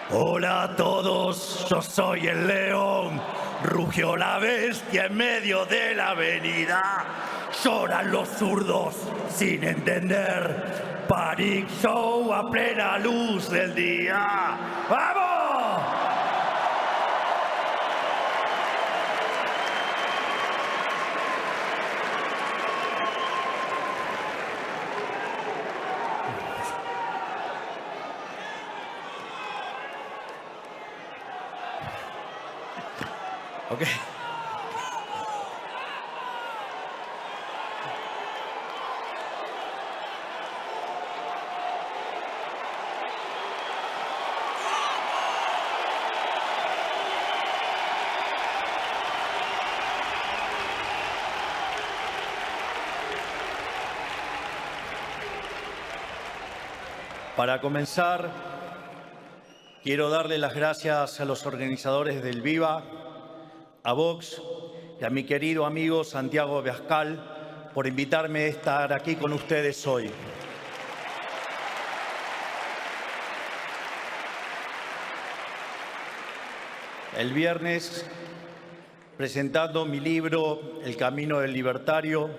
Hola a todos, yo soy el león. Rugió la bestia en medio de la avenida. Lloran los zurdos sin entender. Panic Show a plena luz del día. ¡Vamos! Ok. Para comenzar, quiero darle las gracias a los organizadores del Viva, a Vox y a mi querido amigo Santiago Abascal por invitarme a estar aquí con ustedes hoy. El viernes, presentando mi libro El camino del libertario,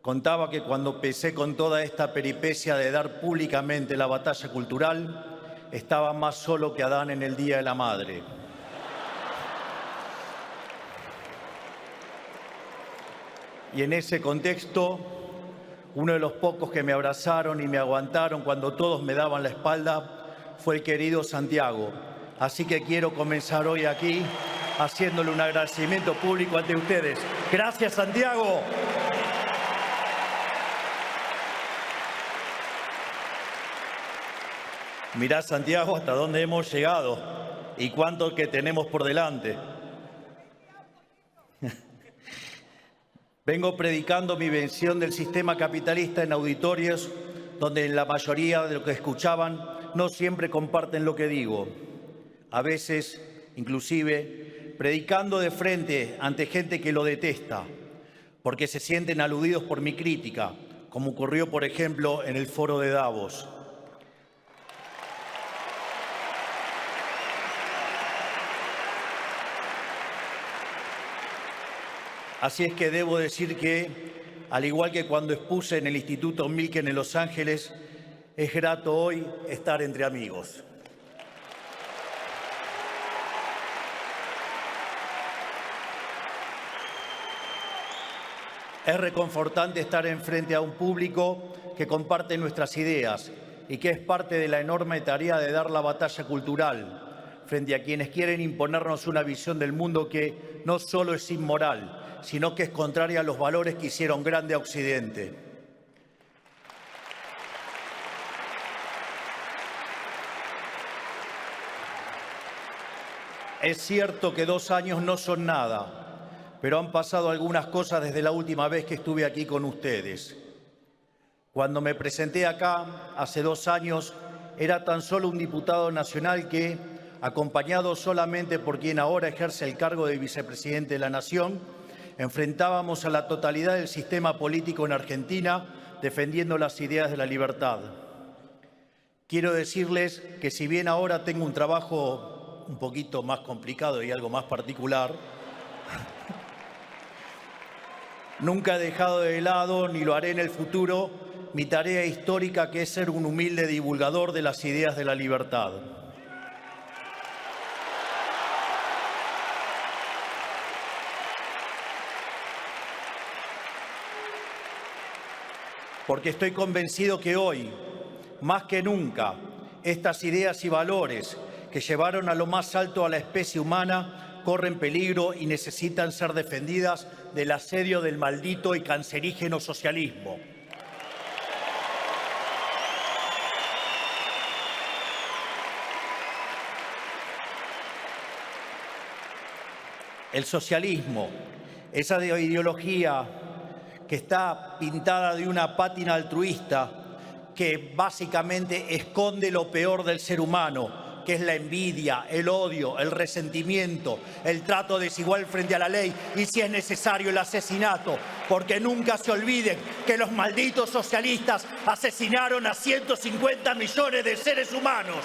contaba que cuando empecé con toda esta peripecia de dar públicamente la batalla cultural, estaba más solo que Adán en el Día de la Madre. Y en ese contexto, uno de los pocos que me abrazaron y me aguantaron cuando todos me daban la espalda fue el querido Santiago. Así que quiero comenzar hoy aquí haciéndole un agradecimiento público ante ustedes. ¡Gracias, Santiago! Mirá, Santiago, hasta dónde hemos llegado y cuánto que tenemos por delante. Vengo predicando mi vención del sistema capitalista en auditorios donde la mayoría de los que escuchaban no siempre comparten lo que digo. A veces, inclusive, predicando de frente ante gente que lo detesta, porque se sienten aludidos por mi crítica, como ocurrió, por ejemplo, en el foro de Davos. Así es que debo decir que, al igual que cuando expuse en el Instituto Milken en Los Ángeles, es grato hoy estar entre amigos. Es reconfortante estar enfrente a un público que comparte nuestras ideas y que es parte de la enorme tarea de dar la batalla cultural frente a quienes quieren imponernos una visión del mundo que no solo es inmoral, sino que es contraria a los valores que hicieron grande a Occidente. Es cierto que 2 años no son nada, pero han pasado algunas cosas desde la última vez que estuve aquí con ustedes. Cuando me presenté acá, hace 2 años, era tan solo un diputado nacional que, acompañado solamente por quien ahora ejerce el cargo de vicepresidente de la Nación, enfrentábamos a la totalidad del sistema político en Argentina defendiendo las ideas de la libertad. Quiero decirles que si bien ahora tengo un trabajo un poquito más complicado y algo más particular, nunca he dejado de lado, ni lo haré en el futuro, mi tarea histórica, que es ser un humilde divulgador de las ideas de la libertad. Porque estoy convencido que hoy, más que nunca, estas ideas y valores que llevaron a lo más alto a la especie humana corren peligro y necesitan ser defendidas del asedio del maldito y cancerígeno socialismo. El socialismo, esa ideología que está pintada de una pátina altruista que básicamente esconde lo peor del ser humano, que es la envidia, el odio, el resentimiento, el trato desigual frente a la ley y, si es necesario, el asesinato. Porque nunca se olviden que los malditos socialistas asesinaron a 150 millones de seres humanos.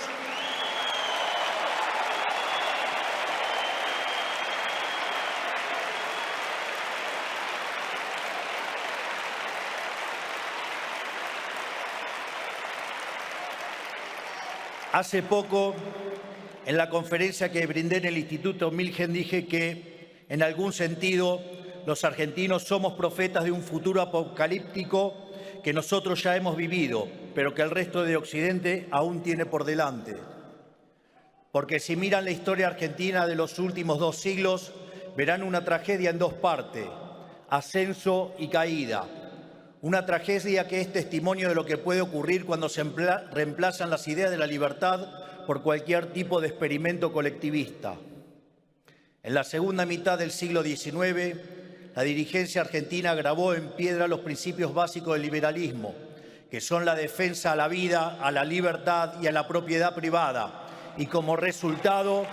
Hace poco, en la conferencia que brindé en el Instituto Milgen, dije que, en algún sentido, los argentinos somos profetas de un futuro apocalíptico que nosotros ya hemos vivido, pero que el resto de Occidente aún tiene por delante. Porque si miran la historia argentina de los últimos 2 siglos, verán una tragedia en 2 partes, ascenso y caída. Una tragedia que es testimonio de lo que puede ocurrir cuando se reemplazan las ideas de la libertad por cualquier tipo de experimento colectivista. En la segunda mitad del siglo XIX, la dirigencia argentina grabó en piedra los principios básicos del liberalismo, que son la defensa a la vida, a la libertad y a la propiedad privada. Y como resultado,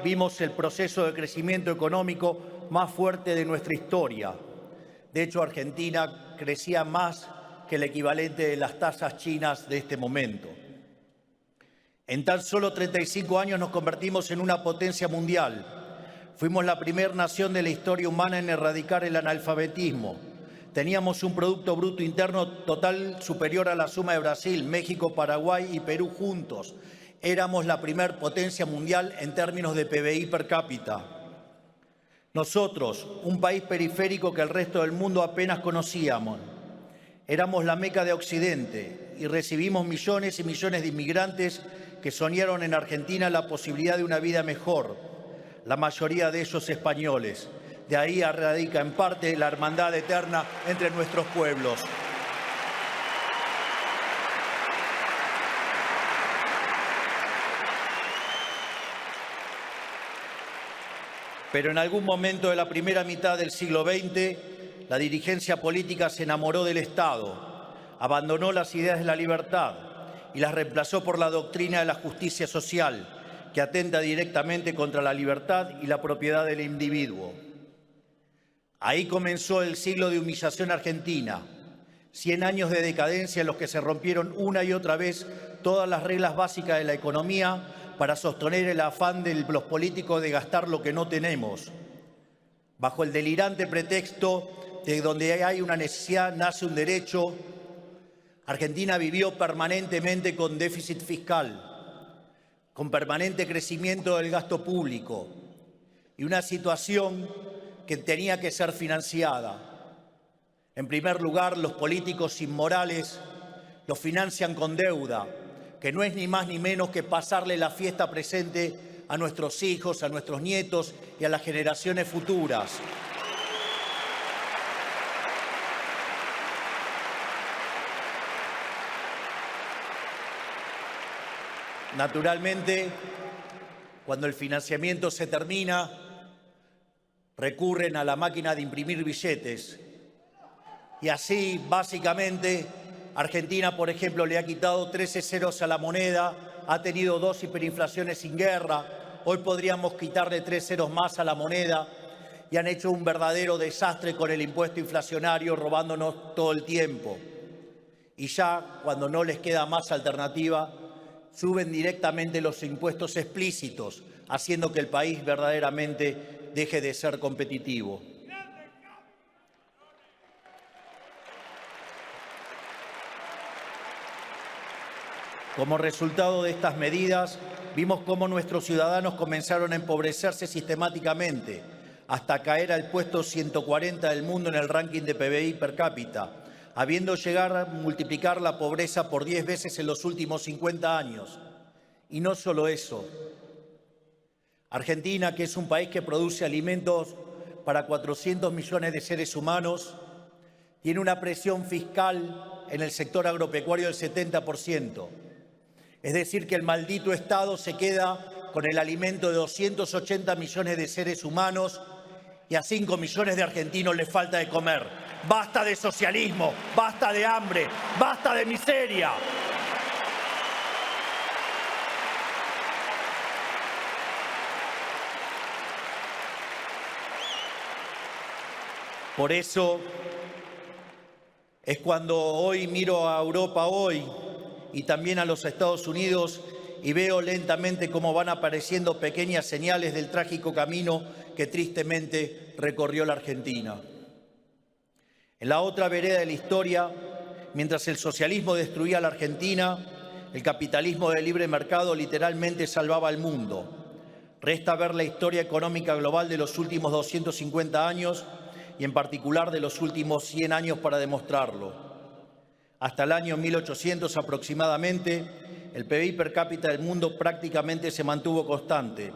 vimos el proceso de crecimiento económico más fuerte de nuestra historia. De hecho, Argentina crecía más que el equivalente de las tasas chinas de este momento. En tan solo 35 años nos convertimos en una potencia mundial. Fuimos la primera nación de la historia humana en erradicar el analfabetismo. Teníamos un Producto Bruto Interno total superior a la suma de Brasil, México, Paraguay y Perú juntos. Éramos la primer potencia mundial en términos de PBI per cápita. Nosotros, un país periférico que el resto del mundo apenas conocíamos, éramos la meca de Occidente y recibimos millones y millones de inmigrantes que soñaron en Argentina la posibilidad de una vida mejor, la mayoría de ellos españoles. De ahí radica en parte la hermandad eterna entre nuestros pueblos. Pero en algún momento de la primera mitad del siglo XX, la dirigencia política se enamoró del Estado, abandonó las ideas de la libertad y las reemplazó por la doctrina de la justicia social, que atenta directamente contra la libertad y la propiedad del individuo. Ahí comenzó el siglo de humillación argentina, 100 años de decadencia en los que se rompieron una y otra vez todas las reglas básicas de la economía para sostener el afán de los políticos de gastar lo que no tenemos. Bajo el delirante pretexto de donde hay una necesidad nace un derecho, Argentina vivió permanentemente con déficit fiscal, con permanente crecimiento del gasto público y una situación que tenía que ser financiada. En primer lugar, los políticos inmorales los financian con deuda, que no es ni más ni menos que pasarle la fiesta presente a nuestros hijos, a nuestros nietos y a las generaciones futuras. Naturalmente, cuando el financiamiento se termina, recurren a la máquina de imprimir billetes. Y así, básicamente, Argentina, por ejemplo, le ha quitado 13 ceros a la moneda, ha tenido 2 hiperinflaciones sin guerra, hoy podríamos quitarle 3 ceros más a la moneda y han hecho un verdadero desastre con el impuesto inflacionario, robándonos todo el tiempo. Y ya, cuando no les queda más alternativa, suben directamente los impuestos explícitos, haciendo que el país verdaderamente deje de ser competitivo. Como resultado de estas medidas, vimos cómo nuestros ciudadanos comenzaron a empobrecerse sistemáticamente, hasta caer al puesto 140 del mundo en el ranking de PBI per cápita, habiendo llegado a multiplicar la pobreza por 10 veces en los últimos 50 años. Y no solo eso. Argentina, que es un país que produce alimentos para 400 millones de seres humanos, tiene una presión fiscal en el sector agropecuario del 70%. Es decir, que el maldito Estado se queda con el alimento de 280 millones de seres humanos y a 5 millones de argentinos les falta de comer. ¡Basta de socialismo! ¡Basta de hambre! ¡Basta de miseria! Por eso es cuando hoy miro a Europa hoy y también a los Estados Unidos y veo lentamente cómo van apareciendo pequeñas señales del trágico camino que tristemente recorrió la Argentina. En la otra vereda de la historia, mientras el socialismo destruía la Argentina, el capitalismo de libre mercado literalmente salvaba al mundo. Resta ver la historia económica global de los últimos 250 años y en particular de los últimos 100 años para demostrarlo. Hasta el año 1800 aproximadamente, el PBI per cápita del mundo prácticamente se mantuvo constante,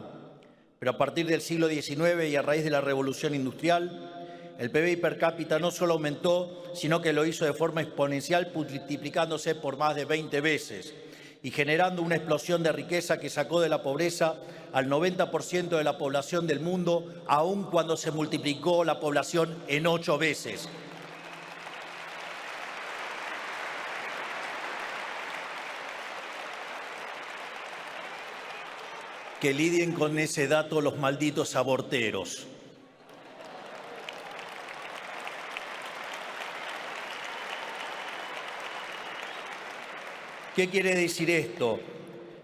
pero a partir del siglo XIX y a raíz de la Revolución Industrial, el PBI per cápita no solo aumentó, sino que lo hizo de forma exponencial, multiplicándose por más de 20 veces y generando una explosión de riqueza que sacó de la pobreza al 90% de la población del mundo, aun cuando se multiplicó la población en 8 veces. Que lidien con ese dato los malditos aborteros. ¿Qué quiere decir esto?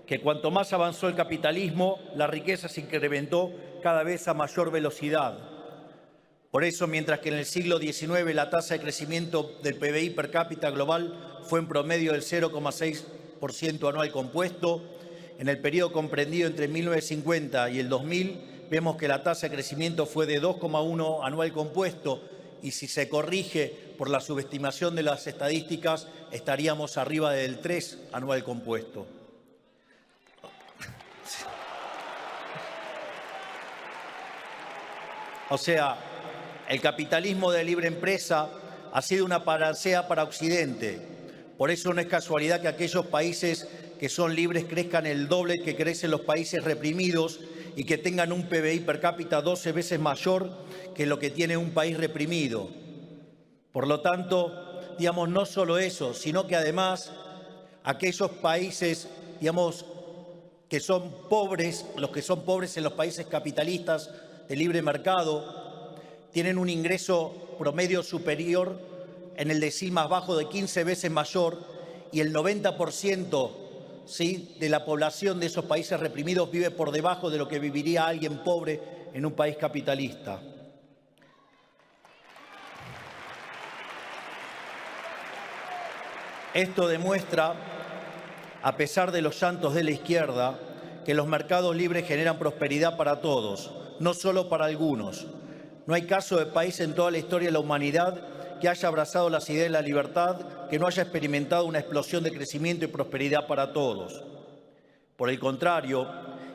Que cuanto más avanzó el capitalismo, la riqueza se incrementó cada vez a mayor velocidad. Por eso, mientras que en el siglo XIX la tasa de crecimiento del PBI per cápita global fue en promedio del 0,6% anual compuesto, en el periodo comprendido entre 1950 y el 2000, vemos que la tasa de crecimiento fue de 2,1 anual compuesto y si se corrige por la subestimación de las estadísticas, estaríamos arriba del 3 anual compuesto. O sea, el capitalismo de libre empresa ha sido una panacea para Occidente. Por eso no es casualidad que aquellos países que son libres crezcan el doble que crecen los países reprimidos y que tengan un PBI per cápita 12 veces mayor que lo que tiene un país reprimido. Por lo tanto, digamos, no solo eso, sino que además aquellos países, digamos, que son pobres, los que son pobres en los países capitalistas de libre mercado, tienen un ingreso promedio superior en el decil más bajo de 15 veces mayor y el 90% ¿sí? de la población de esos países reprimidos vive por debajo de lo que viviría alguien pobre en un país capitalista. Esto demuestra, a pesar de los llantos de la izquierda, que los mercados libres generan prosperidad para todos, no solo para algunos. No hay caso de país en toda la historia de la humanidad que haya abrazado las ideas de la libertad, que no haya experimentado una explosión de crecimiento y prosperidad para todos. Por el contrario,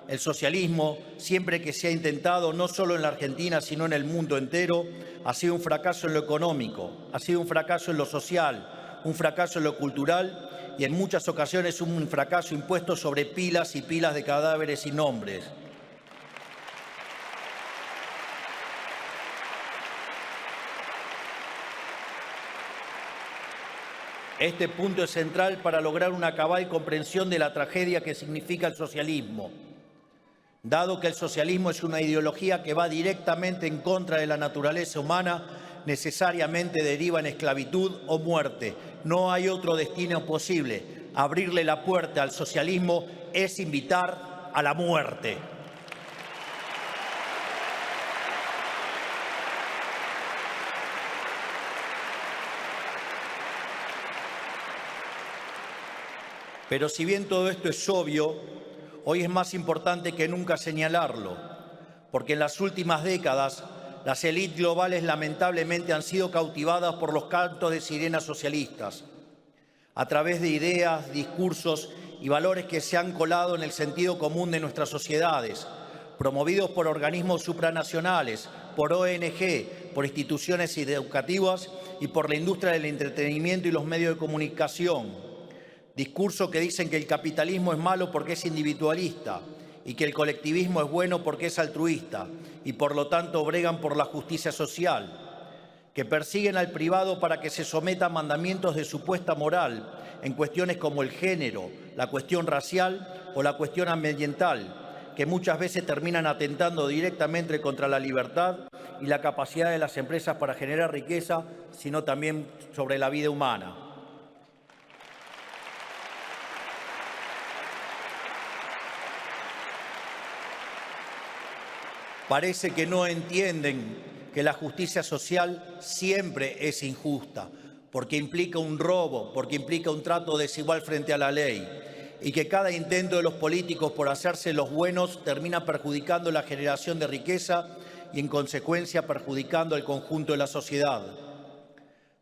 el socialismo, siempre que se ha intentado, no solo en la Argentina, sino en el mundo entero, ha sido un fracaso en lo económico, ha sido un fracaso en lo social, un fracaso en lo cultural y en muchas ocasiones un fracaso impuesto sobre pilas y pilas de cadáveres sin nombres. Este punto es central para lograr una cabal comprensión de la tragedia que significa el socialismo. Dado que el socialismo es una ideología que va directamente en contra de la naturaleza humana, necesariamente deriva en esclavitud o muerte. No hay otro destino posible. Abrirle la puerta al socialismo es invitar a la muerte. Pero si bien todo esto es obvio, hoy es más importante que nunca señalarlo, porque en las últimas décadas las élites globales lamentablemente han sido cautivadas por los cantos de sirenas socialistas, a través de ideas, discursos y valores que se han colado en el sentido común de nuestras sociedades, promovidos por organismos supranacionales, por ONG, por instituciones educativas y por la industria del entretenimiento y los medios de comunicación. Discursos que dicen que el capitalismo es malo porque es individualista y que el colectivismo es bueno porque es altruista y por lo tanto bregan por la justicia social, que persiguen al privado para que se someta a mandamientos de supuesta moral en cuestiones como el género, la cuestión racial o la cuestión ambiental, que muchas veces terminan atentando directamente contra la libertad y la capacidad de las empresas para generar riqueza, sino también sobre la vida humana. Parece que no entienden que la justicia social siempre es injusta, porque implica un robo, porque implica un trato desigual frente a la ley, y que cada intento de los políticos por hacerse los buenos termina perjudicando la generación de riqueza y, en consecuencia, perjudicando al conjunto de la sociedad.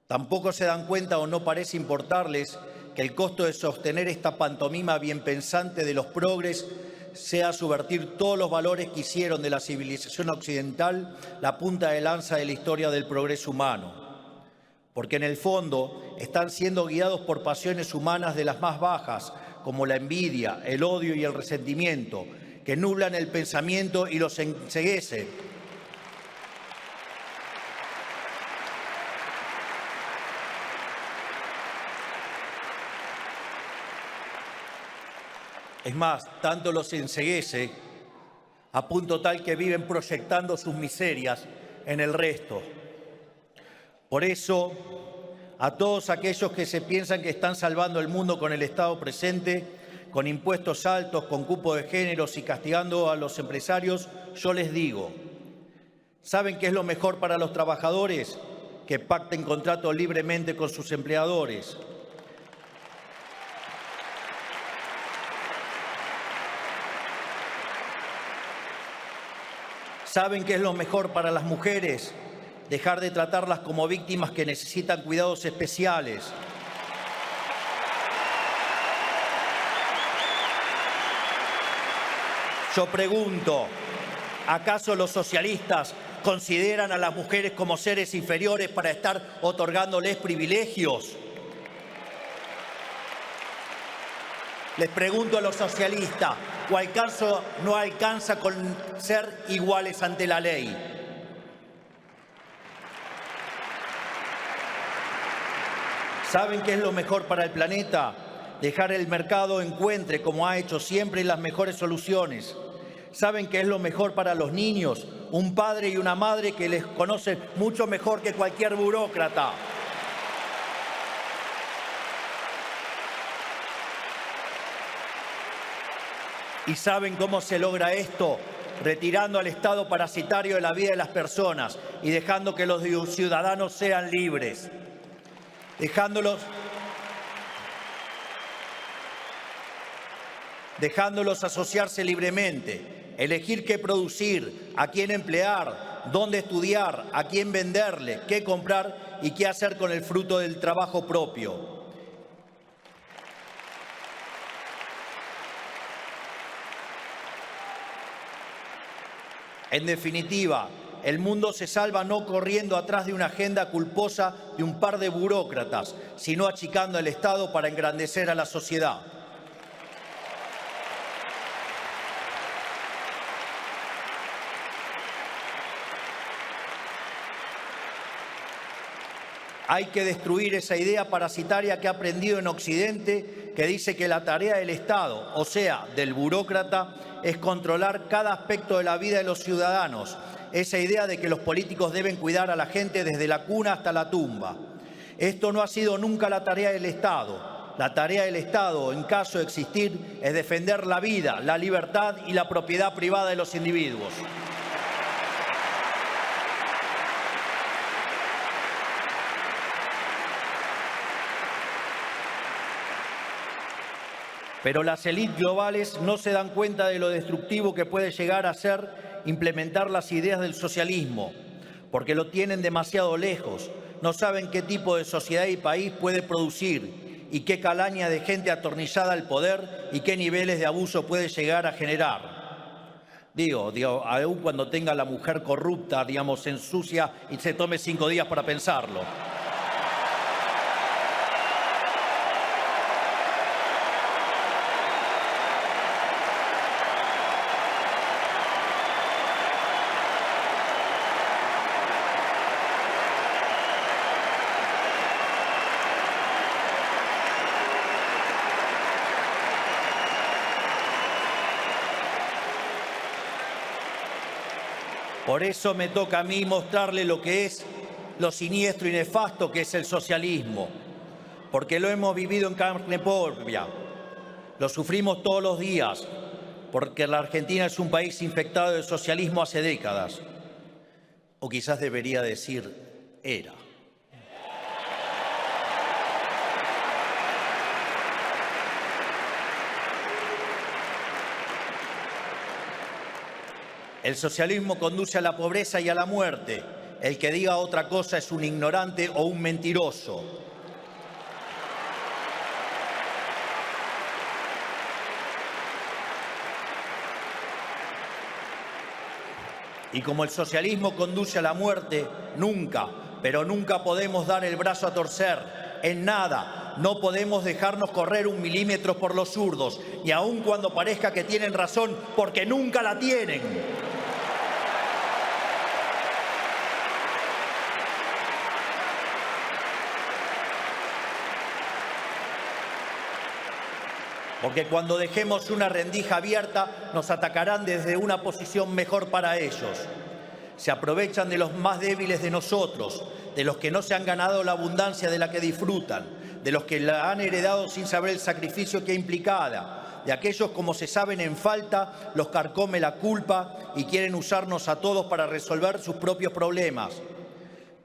Tampoco se dan cuenta o no parece importarles que el costo de sostener esta pantomima bien pensante de los progres sea subvertir todos los valores que hicieron de la civilización occidental la punta de lanza de la historia del progreso humano. Porque en el fondo están siendo guiados por pasiones humanas de las más bajas, como la envidia, el odio y el resentimiento, que nublan el pensamiento y los enceguecen. Es más, tanto los enceguece a punto tal que viven proyectando sus miserias en el resto. Por eso, a todos aquellos que se piensan que están salvando el mundo con el Estado presente, con impuestos altos, con cupo de géneros y castigando a los empresarios, yo les digo, ¿saben qué es lo mejor para los trabajadores? Que pacten contratos libremente con sus empleadores. ¿Saben qué es lo mejor para las mujeres? Dejar de tratarlas como víctimas que necesitan cuidados especiales. Yo pregunto, ¿acaso los socialistas consideran a las mujeres como seres inferiores para estar otorgándoles privilegios? Les pregunto a los socialistas, ¿o acaso no alcanza con ser iguales ante la ley? ¿Saben qué es lo mejor para el planeta? Dejar el mercado encuentre, como ha hecho siempre, las mejores soluciones. ¿Saben qué es lo mejor para los niños? Un padre y una madre que les conocen mucho mejor que cualquier burócrata. ¿Y saben cómo se logra esto? Retirando al Estado parasitario de la vida de las personas y dejando que los ciudadanos sean libres. Dejándolos asociarse libremente, elegir qué producir, a quién emplear, dónde estudiar, a quién venderle, qué comprar y qué hacer con el fruto del trabajo propio. En definitiva, el mundo se salva no corriendo atrás de una agenda culposa de un par de burócratas, sino achicando el Estado para engrandecer a la sociedad. Hay que destruir esa idea parasitaria que ha aprendido en Occidente, que dice que la tarea del Estado, o sea, del burócrata, es controlar cada aspecto de la vida de los ciudadanos. Esa idea de que los políticos deben cuidar a la gente desde la cuna hasta la tumba. Esto no ha sido nunca la tarea del Estado. La tarea del Estado, en caso de existir, es defender la vida, la libertad y la propiedad privada de los individuos. Pero las élites globales no se dan cuenta de lo destructivo que puede llegar a ser implementar las ideas del socialismo, porque lo tienen demasiado lejos. No saben qué tipo de sociedad y país puede producir y qué calaña de gente atornillada al poder y qué niveles de abuso puede llegar a generar. Digo, aún cuando tenga la mujer corrupta, se ensucia y se tome 5 días para pensarlo. Por eso me toca a mí mostrarle lo que es lo siniestro y nefasto que es el socialismo, porque lo hemos vivido en carne propia, lo sufrimos todos los días, porque la Argentina es un país infectado de socialismo hace décadas. O quizás debería decir era. El socialismo conduce a la pobreza y a la muerte. El que diga otra cosa es un ignorante o un mentiroso. Y como el socialismo conduce a la muerte, nunca, pero nunca podemos dar el brazo a torcer. En nada, no podemos dejarnos correr un milímetro por los zurdos, y aun cuando parezca que tienen razón, porque nunca la tienen. Porque cuando dejemos una rendija abierta, nos atacarán desde una posición mejor para ellos. Se aprovechan de los más débiles de nosotros, de los que no se han ganado la abundancia de la que disfrutan, de los que la han heredado sin saber el sacrificio que implicada, de aquellos, como se saben en falta, los carcome la culpa y quieren usarnos a todos para resolver sus propios problemas.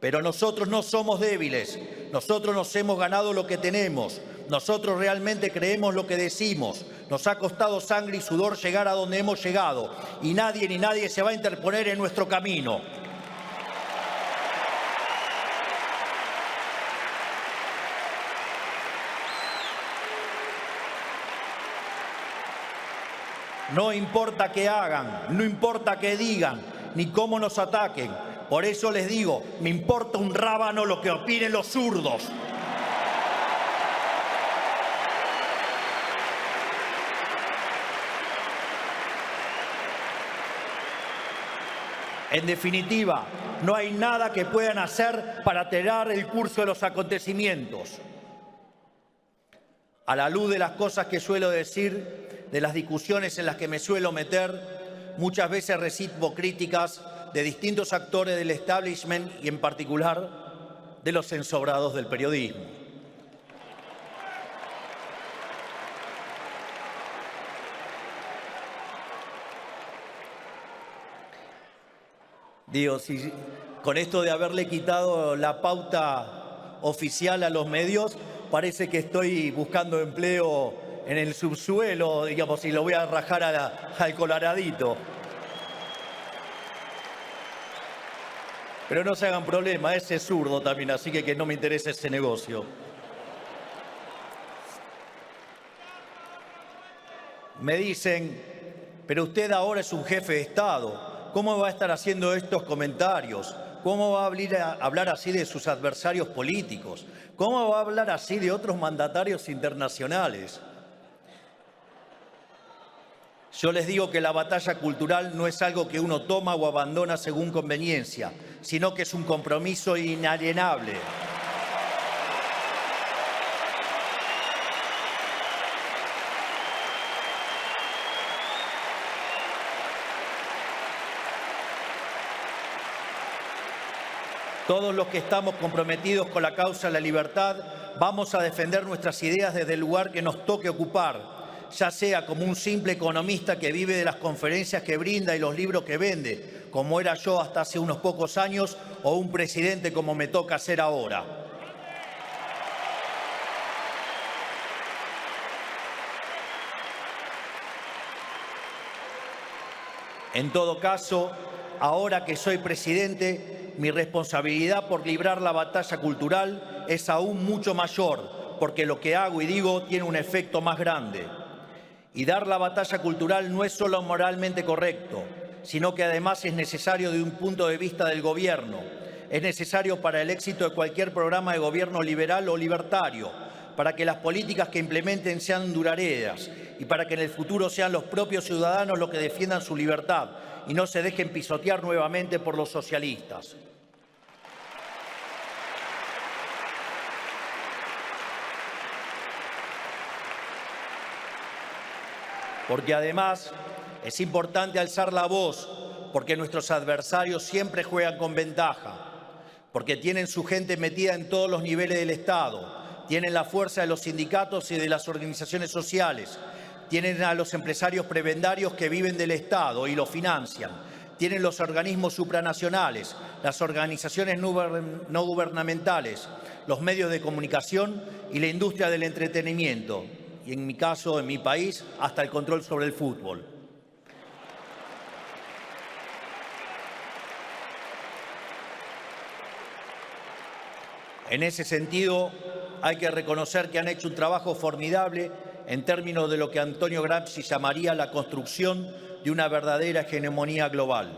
Pero nosotros no somos débiles, nosotros nos hemos ganado lo que tenemos, nosotros realmente creemos lo que decimos, nos ha costado sangre y sudor llegar a donde hemos llegado y nadie ni nadie se va a interponer en nuestro camino. No importa qué hagan, no importa qué digan, ni cómo nos ataquen. Por eso les digo, me importa un rábano lo que opinen los zurdos. En definitiva, no hay nada que puedan hacer para alterar el curso de los acontecimientos. A la luz de las cosas que suelo decir, de las discusiones en las que me suelo meter, muchas veces recibo críticas de distintos actores del establishment y en particular de los ensobrados del periodismo. Digo, si con esto de haberle quitado la pauta oficial a los medios, parece que estoy buscando empleo en el subsuelo, digamos, y lo voy a rajar al coloradito. Pero no se hagan problema, ese es zurdo también, así que no me interesa ese negocio. Me dicen, pero usted ahora es un jefe de Estado. ¿Cómo va a estar haciendo estos comentarios? ¿Cómo va a hablar así de sus adversarios políticos? ¿Cómo va a hablar así de otros mandatarios internacionales? Yo les digo que la batalla cultural no es algo que uno toma o abandona según conveniencia, sino que es un compromiso inalienable. Todos los que estamos comprometidos con la causa de la libertad vamos a defender nuestras ideas desde el lugar que nos toque ocupar, ya sea como un simple economista que vive de las conferencias que brinda y los libros que vende, como era yo hasta hace unos pocos años, o un presidente como me toca ser ahora. En todo caso, ahora que soy presidente, mi responsabilidad por librar la batalla cultural es aún mucho mayor, porque lo que hago y digo tiene un efecto más grande. Y dar la batalla cultural no es solo moralmente correcto, sino que además es necesario de un punto de vista del gobierno. Es necesario para el éxito de cualquier programa de gobierno liberal o libertario, para que las políticas que implementen sean duraderas y para que en el futuro sean los propios ciudadanos los que defiendan su libertad y no se dejen pisotear nuevamente por los socialistas. Porque además es importante alzar la voz, porque nuestros adversarios siempre juegan con ventaja, porque tienen su gente metida en todos los niveles del Estado, tienen la fuerza de los sindicatos y de las organizaciones sociales, tienen a los empresarios prebendarios que viven del Estado y lo financian, tienen los organismos supranacionales, las organizaciones no gubernamentales, los medios de comunicación y la industria del entretenimiento. Y en mi caso, en mi país, hasta el control sobre el fútbol. En ese sentido, hay que reconocer que han hecho un trabajo formidable en términos de lo que Antonio Gramsci llamaría la construcción de una verdadera hegemonía global.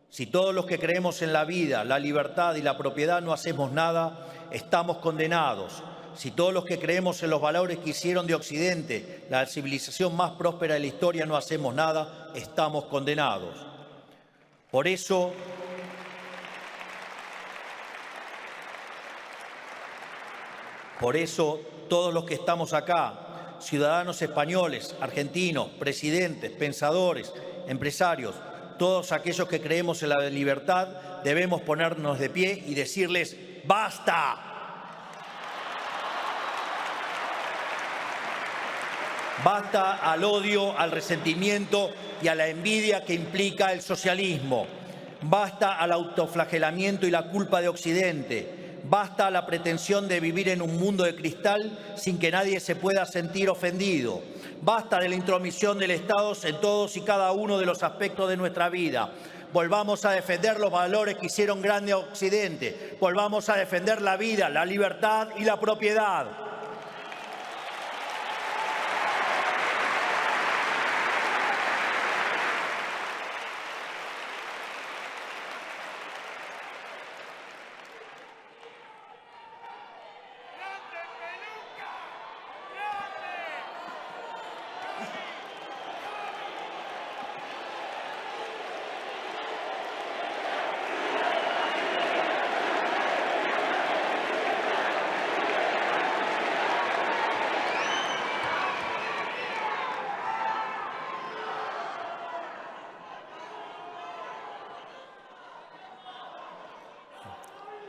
Si todos los que creemos en la vida, la libertad y la propiedad no hacemos nada, estamos condenados. Si todos los que creemos en los valores que hicieron de Occidente la civilización más próspera de la historia no hacemos nada, estamos condenados. Por eso, todos los que estamos acá, ciudadanos españoles, argentinos, presidentes, pensadores, empresarios, todos aquellos que creemos en la libertad, debemos ponernos de pie y decirles ¡basta! Basta al odio, al resentimiento y a la envidia que implica el socialismo. Basta al autoflagelamiento y la culpa de Occidente. Basta a la pretensión de vivir en un mundo de cristal sin que nadie se pueda sentir ofendido. Basta de la intromisión del Estado en todos y cada uno de los aspectos de nuestra vida. Volvamos a defender los valores que hicieron grande a Occidente. Volvamos a defender la vida, la libertad y la propiedad.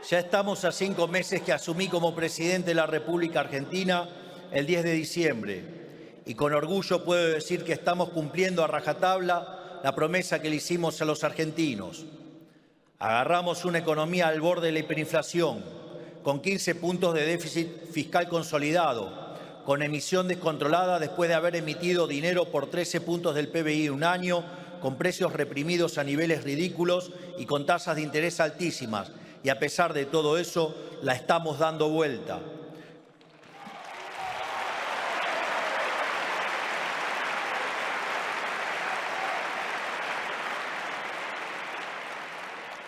Ya estamos a 5 meses que asumí como presidente de la República Argentina el 10 de diciembre y con orgullo puedo decir que estamos cumpliendo a rajatabla la promesa que le hicimos a los argentinos. Agarramos una economía al borde de la hiperinflación, con 15 puntos de déficit fiscal consolidado, con emisión descontrolada después de haber emitido dinero por 13 puntos del PBI en un año, con precios reprimidos a niveles ridículos y con tasas de interés altísimas. Y a pesar de todo eso, la estamos dando vuelta.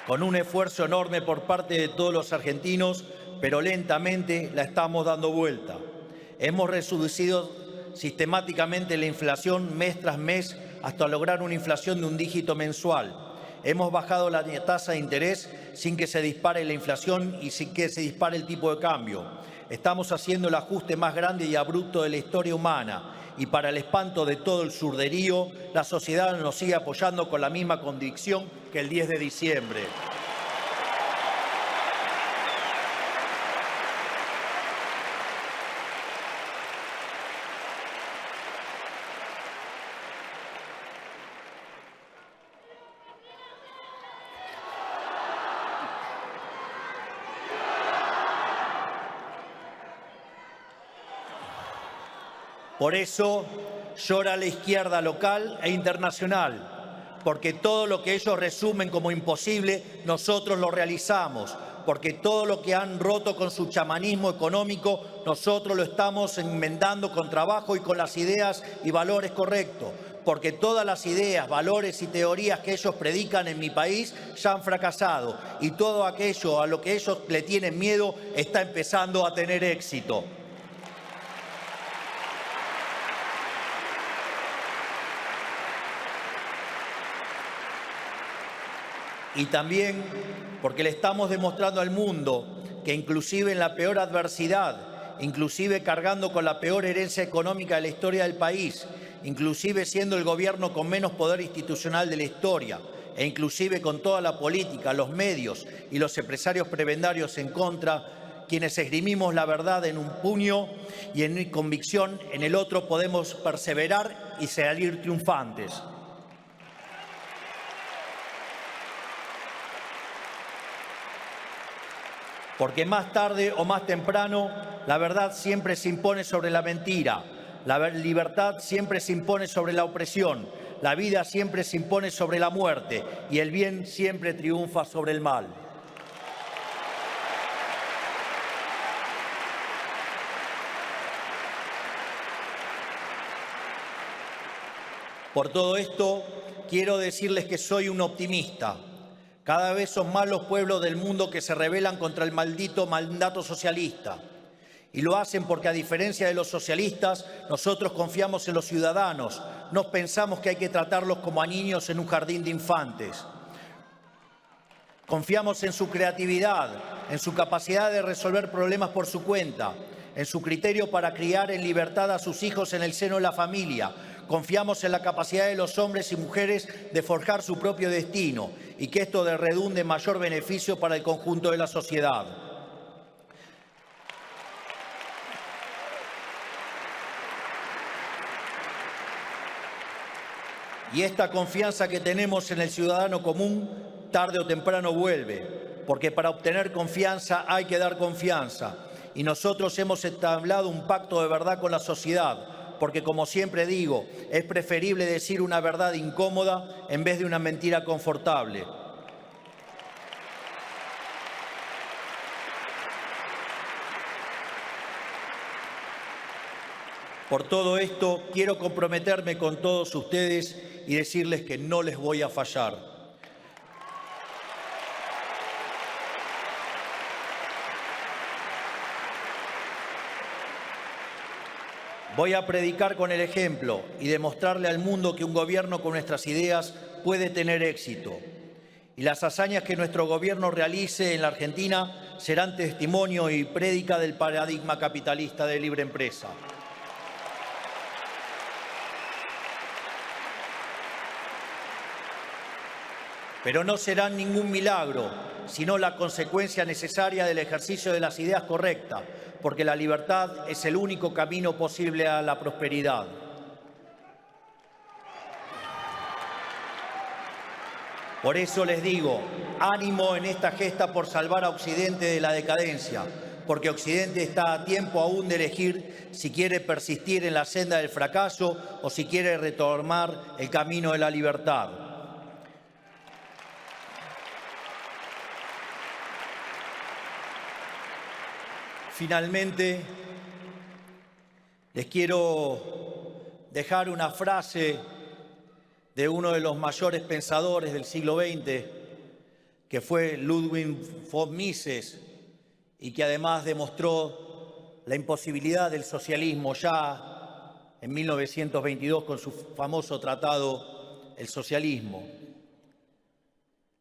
Con un esfuerzo enorme por parte de todos los argentinos, pero lentamente la estamos dando vuelta. Hemos reducido sistemáticamente la inflación mes tras mes hasta lograr una inflación de un dígito mensual. Hemos bajado la tasa de interés sin que se dispare la inflación y sin que se dispare el tipo de cambio. Estamos haciendo el ajuste más grande y abrupto de la historia humana y para el espanto de todo el surderío, la sociedad nos sigue apoyando con la misma convicción que el 10 de diciembre. Por eso llora la izquierda local e internacional, porque todo lo que ellos resumen como imposible, nosotros lo realizamos, porque todo lo que han roto con su chamanismo económico, nosotros lo estamos enmendando con trabajo y con las ideas y valores correctos, porque todas las ideas, valores y teorías que ellos predican en mi país ya han fracasado y todo aquello a lo que ellos le tienen miedo está empezando a tener éxito. Y también porque le estamos demostrando al mundo que inclusive en la peor adversidad, inclusive cargando con la peor herencia económica de la historia del país, inclusive siendo el gobierno con menos poder institucional de la historia, e inclusive con toda la política, los medios y los empresarios prebendarios en contra, quienes esgrimimos la verdad en un puño y en convicción en el otro podemos perseverar y salir triunfantes. Porque más tarde o más temprano, la verdad siempre se impone sobre la mentira, la libertad siempre se impone sobre la opresión, la vida siempre se impone sobre la muerte y el bien siempre triunfa sobre el mal. Por todo esto, quiero decirles que soy un optimista. Cada vez son más los pueblos del mundo que se rebelan contra el maldito mandato socialista. Y lo hacen porque, a diferencia de los socialistas, nosotros confiamos en los ciudadanos. No pensamos que hay que tratarlos como a niños en un jardín de infantes. Confiamos en su creatividad, en su capacidad de resolver problemas por su cuenta, en su criterio para criar en libertad a sus hijos en el seno de la familia. Confiamos en la capacidad de los hombres y mujeres de forjar su propio destino y que esto redunde en mayor beneficio para el conjunto de la sociedad. Y esta confianza que tenemos en el ciudadano común, tarde o temprano vuelve, porque para obtener confianza hay que dar confianza. Y nosotros hemos entablado un pacto de verdad con la sociedad, porque, como siempre digo, es preferible decir una verdad incómoda en vez de una mentira confortable. Por todo esto, quiero comprometerme con todos ustedes y decirles que no les voy a fallar. Voy a predicar con el ejemplo y demostrarle al mundo que un gobierno con nuestras ideas puede tener éxito. Y las hazañas que nuestro gobierno realice en la Argentina serán testimonio y prédica del paradigma capitalista de libre empresa. Pero no serán ningún milagro, sino la consecuencia necesaria del ejercicio de las ideas correctas, porque la libertad es el único camino posible a la prosperidad. Por eso les digo, ánimo en esta gesta por salvar a Occidente de la decadencia, porque Occidente está a tiempo aún de elegir si quiere persistir en la senda del fracaso o si quiere retomar el camino de la libertad. Finalmente, les quiero dejar una frase de uno de los mayores pensadores del siglo XX, que fue Ludwig von Mises, y que además demostró la imposibilidad del socialismo ya en 1922 con su famoso tratado El socialismo.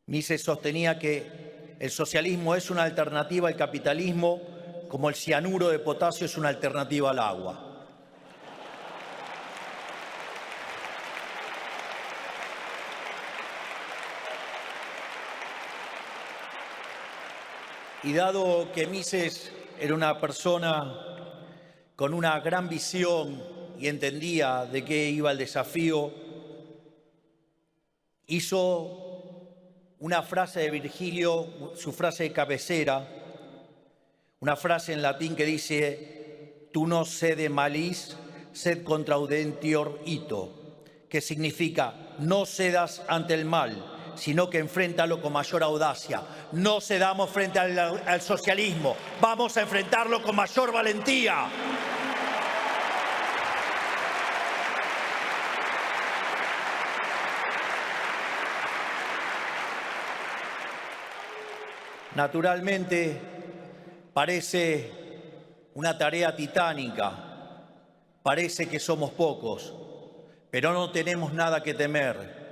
Mises sostenía que el socialismo es una alternativa al capitalismo, como el cianuro de potasio es una alternativa al agua. Y dado que Mises era una persona con una gran visión y entendía de qué iba el desafío, hizo una frase de Virgilio, su frase de cabecera, una frase en latín que dice «Tu no sede malis, sed contraudentior ito», que significa «no cedas ante el mal, sino que enfréntalo con mayor audacia». No cedamos frente al socialismo, vamos a enfrentarlo con mayor valentía. Naturalmente, parece una tarea titánica, parece que somos pocos, pero no tenemos nada que temer.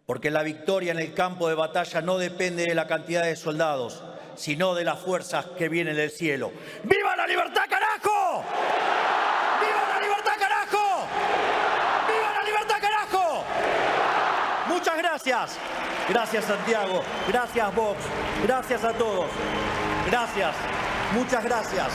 Porque la victoria en el campo de batalla no depende de la cantidad de soldados, sino de las fuerzas que vienen del cielo. ¡Viva la libertad, carajo! ¡Viva la libertad, carajo! ¡Viva la libertad, carajo! Muchas gracias. Gracias, Santiago. Gracias, Vox. Gracias a todos. Gracias. Muchas gracias.